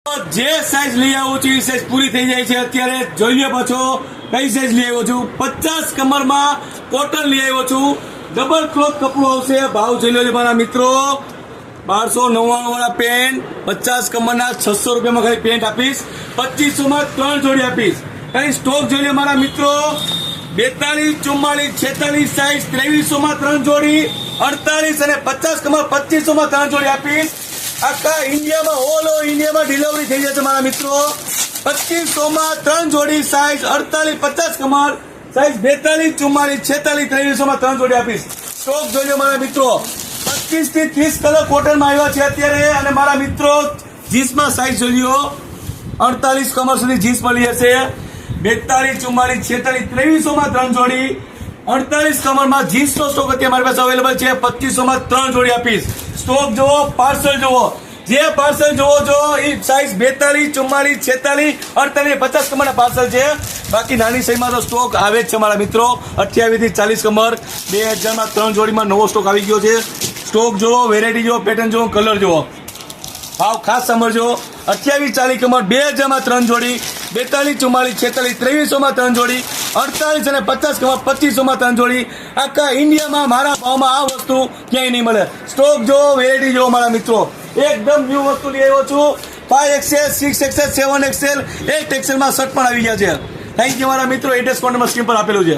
જે સાઈઝ લઈ આવું છું એ સાઈઝ પૂરી થઈ જાય છે। અત્યારે જોઈ લો પાછો કઈ સાઈઝ લઈ આવ્યો છું। 50 કમરમાં કોટન લઈ આવ્યો છું। ડબલ ક્લોથ કપડું આવશે। ભાવ જોઈ લો મારા મિત્રો, 1299 વાળા પેન્ટ 50 કમરના 600 રૂપિયામાં ખાલી પેન્ટ આપીશ। 2500 માં 3 જોડી આપીશ। કઈ સ્ટોક જોઈ લો મારા મિત્રો, 42, 44, 46 સાઈઝ 2300 માં 3 જોડી, 48 અને 50 કમર 2500 માં 3 જોડી આપીશ। આખા ઇન્ડિયામાં ઓલ ઓવર ઇન્ડિયામાં ડિલિવરી થઈ જશે મારા મિત્રો। 2500 માં 3 જોડી સાઈઝ 48, 50 કમર સાઈઝ 42, 44, 46, 2300 માં 3 જોડી આપીશ। સ્ટોક જોઈ લો મારા મિત્રો, 25 થી 30 કલર કોટનમાં આવ્યા છે અત્યારે। અને મારા મિત્રો જીન્સમાં સાઈઝ જોઈ લો, 48 કમર સુધી જીન્સ મળી જશે। 42, 44, 46, 2300 માં 3 જોડી, 48 કમરમાં જીન્સનો સ્ટોક અત્યારે મારી પાસે અવેલેબલ છે। 2500 માં 3 જોડી આપીશ। સ્ટોક જોવો, પાર્સલ જોવો, જે પાર્સલ જોવો છો એ સાઈઝ 42, 44, 46, 48, 50 કમરના પાર્સલ છે। બાકી નાની સાઈઝમાં તો સ્ટોક આવે જ છે મારા મિત્રો। 28 થી 40 કમર 2000 માં 3 જોડીમાં નવો સ્ટોક આવી ગયો છે। સ્ટોક જોવો, વેરાયટી જોવો, પેટર્ન જોવો, કલર જોવો, ભાવ ખાસ સમજો। 28, 40 કમર 2000 માં 3 જોડી, 42, 44, 46, 2300 માં 3 જોડી, 48 અને 50 કમર 2500 માં 3 જોડી। આખા ઇન્ડિયામાં મારા ભાવમાં આ વસ્તુ ક્યાંય નહીં મળે। સ્ટોક જોવો, વેરાયટી જોવો મારા મિત્રો, એકદમ ન્યૂ વસ્તુ લઈ આવ્યો છું। 5XL, 6XL, 7XL, 8XL માં શર્ટ પણ આવી ગયા છે। થેન્ક યુ મારા મિત્રો। એડ્રેસ કોન્ટેક્ટ સ્ક્રીન પર આપેલું છે।